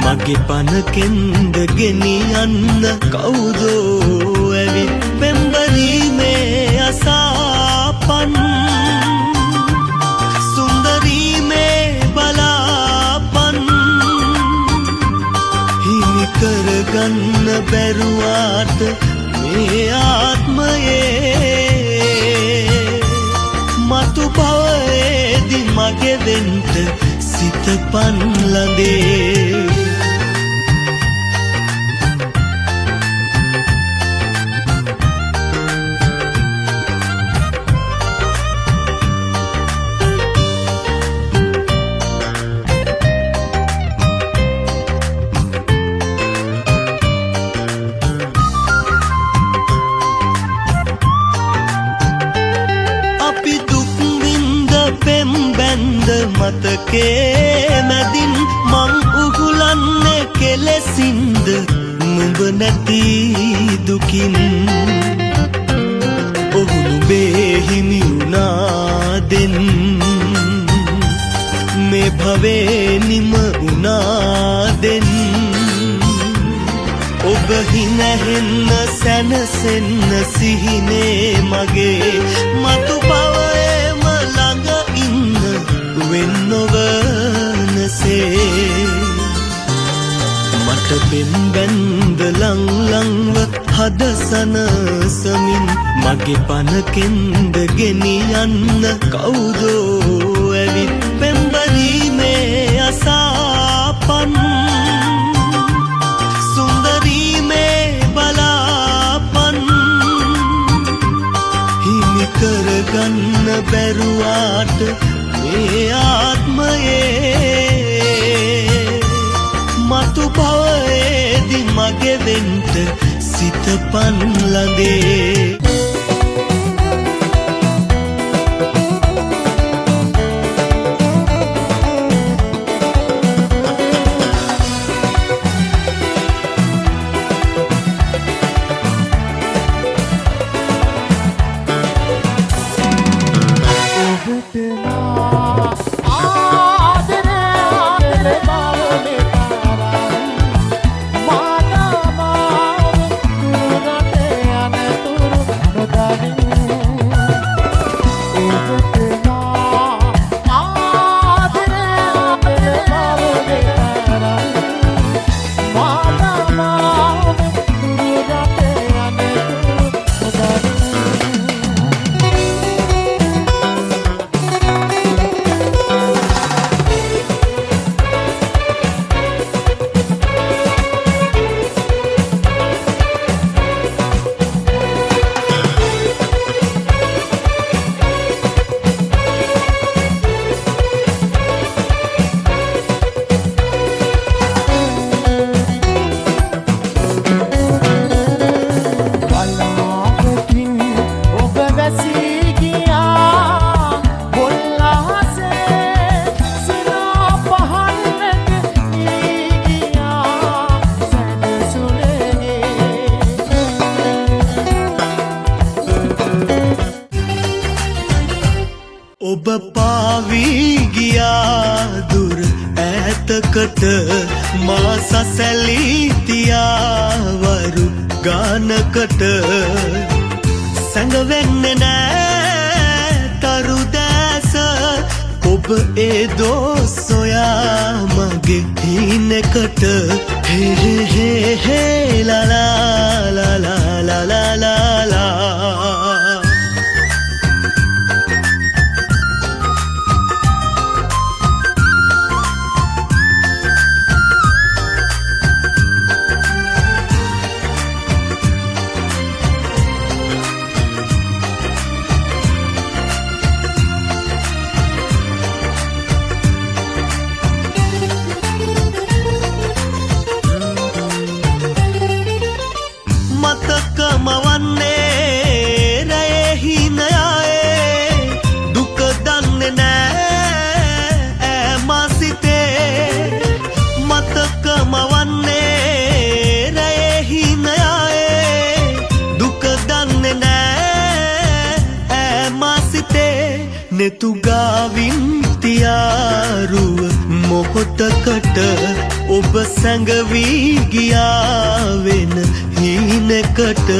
මගේ පන කෙන්ද ගෙනියන්න කවුදෝ ඇවිත් පෙම්බරීමේ අසාපන් සුන්දරීමේ බලාපන් හිමි කරගන්න බැරුවාට මේ ආත්මයේ මතු භවයේදි මගේ වෙන්ට සිත පන්ලඳේ මතකේ මැදින් මං උහුලන්නේ කෙලෙසින්ද නුඹ නැති දුකින් ඔහු නුඹේ හිමි වුණාදෙන් මේ භවේ නිම වුණාදෙන් ඔබ හිනහෙන්න සැනසෙන්න සිහිනේ මගේ මතු පවයේම ළඟ ඉන්න වෙන්නවනසේ මට පෙම්බැන්ද ලංලංව හදසනසමින් මගේ පන කෙන්ද ගෙනියන්න කවුදෝ ඇවිත් පෙම්බරීමේ අසාපන් සුන්දරීමේ බලාපන් හිමි කරගන්න බැරුවාට මේ ආත්මයේ මතු භවයේදි මගේ වෙන්ට සිත පන්ලඳේ ඔබ පාවී ගියා දුර ඈතකට මා සසැලී තියාවරු ගානකට සැඟවෙන්නේ නෑ තරු දැස ඔබ ඒ දෝස් සොයා මගේ හිනකට හේ හේ හේ ලා ලා ලා ලා ලා ලා ලා නෙතු ගාවින් තියාරුව මොහොතකට ඔබ සැඟවී ගියා වෙන හීනකට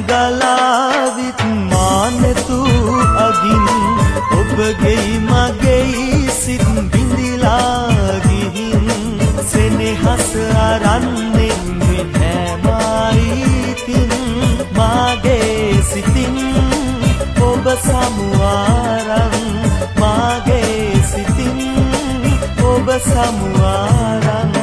ගලාවිත් මානෙතු අගින් ඔබගෙයි මගෙයි සිත් බිඳිලා ගිහින් සෙනෙහස අරන්නේ නෑමයිතින් මාගේ සිතින් ඔබ සමුවාරන් මාගේ සිතින් ඔබ සමුවාරන්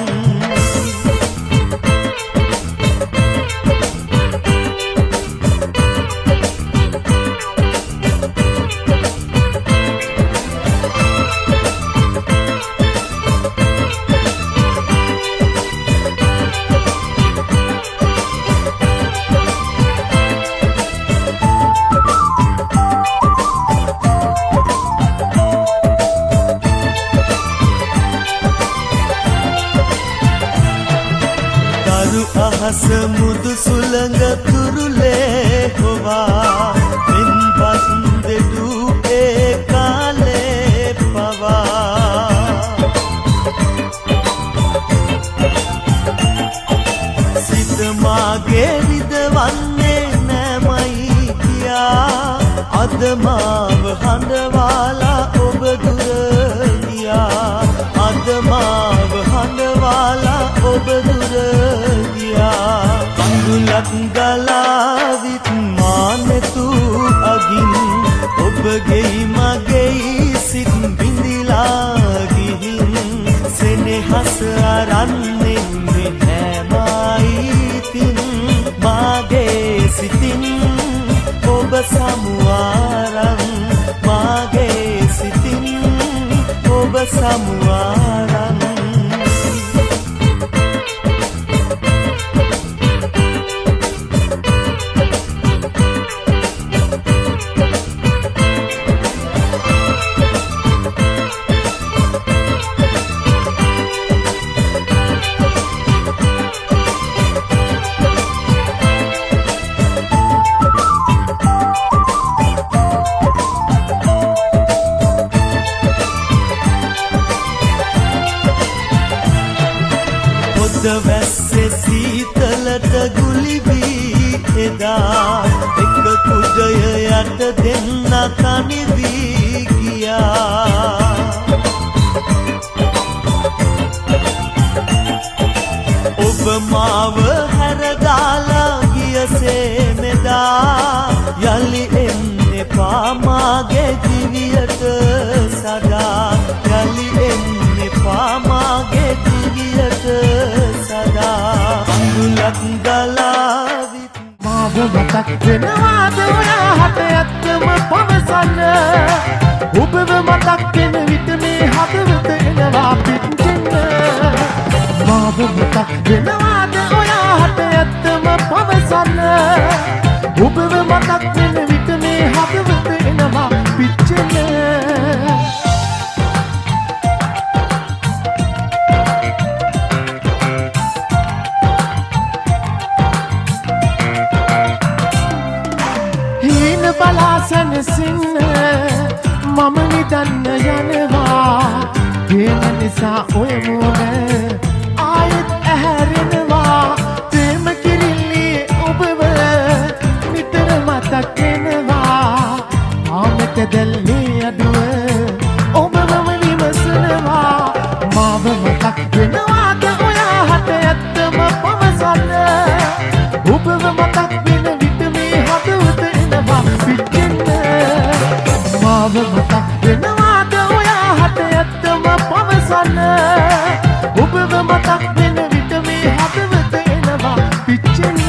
අහස මුදු සුළඟ තුරුලේ හොවා මෙන්පත් දෙඩු ඒ කාලේ පවා සිත මාගේ විදවන්නේ නෑමයි කියා අද මාව හඬවාලා ඔබ දුර ගියා අද මාව හඬවාලා ඔබ දුර කඳුලක් ගලාවිත් මානෙතු අගින් ඔබගෙයි මගෙයි සිත් බිඳිලා ගිහින් සෙනෙහස අරන්නේ නෑමයිතින් මාගේ සිතින් ඔබ සමුවාරන් මාගේ සිතින් ඔබ සමුවාරන් වැස්සේ සීතලට ගුලිවී එදා එක කුඩය යට දෙන්න තනි වී ගියා ඔබ මාව හැරදාලා ගියසේ මෙදා යලි එන්න එපා මාගේ දිවියට සදා යලි එන්න එපා මාගේ දිවියට කඳුලක් ගලාවිත් මාව මතක් වෙනවාද ඔයාට ඇත්තම පවසන්න ඔබව මතක් වෙන විට මේ හදවත එනවා පිච්චෙන්න මාව මතක් වෙනවාද ඔයාට ඇත්තම පවසන්න ඔබව මතක් වෙන විට මේ හදවත එනවා පිච්චෙන්න සැනසෙන්න මම නිදන්න යනවා පේන නිසා ඔය මෝන ආයෙත් ඇහැරෙනවා ප්‍රේම කිරිල්ලි ඔබව නිතර මතක් වෙනවා ආමෙත දැල්ලේ අඩුව ඔබවම විමසනවා මාව මතක් වෙනවාද ඔයාට ඇත්තම පවසන්න ඔබව මතක් වෙන විට මේ හදවත එනවා පිච්චෙන්න මාව මතක් වෙනවාද ඔයාට ඇත්තම පවසන්න ඔබව මතක් වෙන විට මේ හදවත එනවා පිච්චෙන්න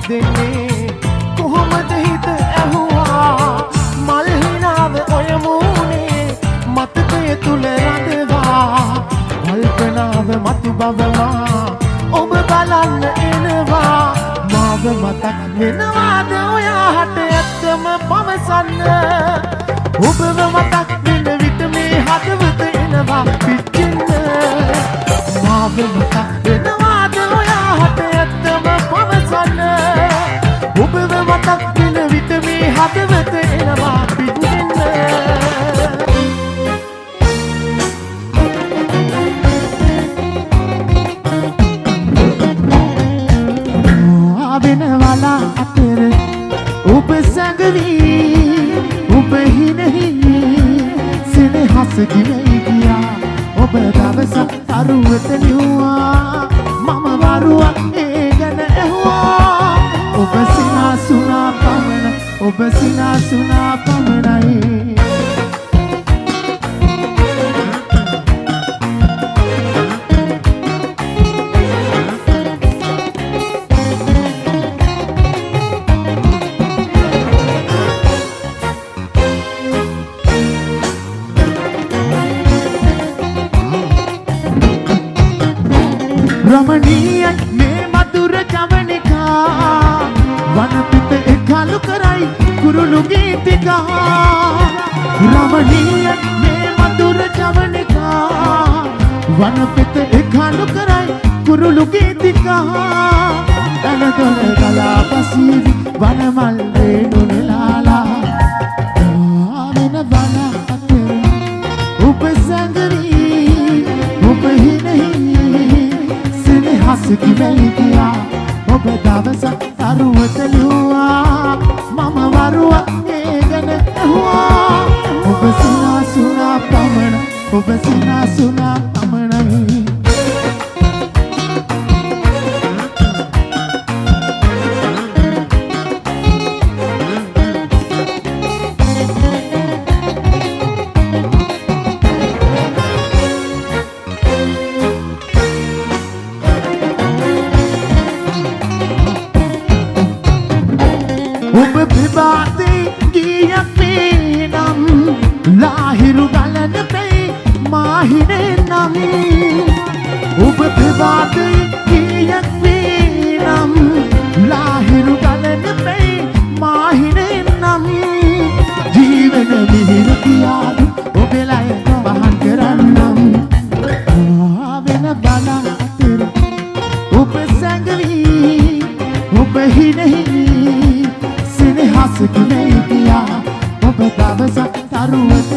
දෙන්නේ කොහොමද හිත ඇහුවා මල් හිනාව ඔය මූනේ මතකය තුල රඳවා කල්පනාව මතු බවමා ඔබ බලන්න එනවා මාව මතක් වෙනවාද ඔයාට ඇත්තම පවසන්න ඔබව මතක් වෙන විට මේ හදවත එනවා පිටින්න මාව මතක් වෙනවාද ඔයාට ඇත්තම පවසන්න ඔබව මතක් වෙන විට මේ හදවත එනවා පිටින්න වෙනවලා අතර ඔබ සැඟවී ඔබ හිනෙහි සෙනෙහස ගිලී ගියා ඔබ දවසක් තරුවට ලිව්වා මම වරුවක් ඒ ගැන ඇහුවා ඔබ සිනාසුනා පමණ ඔබ සිනාසුනා පමණයි රමණීය මේ මధుර ජවනිකා වනපිට එකලු කරයි කුරුළු ගීතිකා රමණීය මේ මధుර ජවනිකා වනපිට එකලු කරයි කුරුළු ගීතිකා දනදොල ගලා පසීවි වනමල් රේණු නෙලාලා ආවෙන බල අතර ඔබ සැඟවී ඔබ හිනෙහි හසකි වෙයි ගියා ඔබ දවසක් තරුවට ලිව්වා මම වරුවක් ඒ ගැන ඇහුවා ඔබ සිනාසුනා පමණ ඔබ සිනාසුනා පමණයි ඔබ ප්‍රභාතේ ගියක් වේනම් ලාහිරු ගලන පෙයි මාහිනේ නම් ඔබ ප්‍රභාතේ ගියක් වේනම් ලාහිරු ගලන පෙයි මාහිනේ නම් ජීවන මිහිර කියාදු ඔබේ ලය වහන් කරන්නම් ආවෙන බල අතර ඔබ සැඟවී ඔබ හිනෙහි හසකි වෙයි ගියා ඔබ දවසක් තරුවට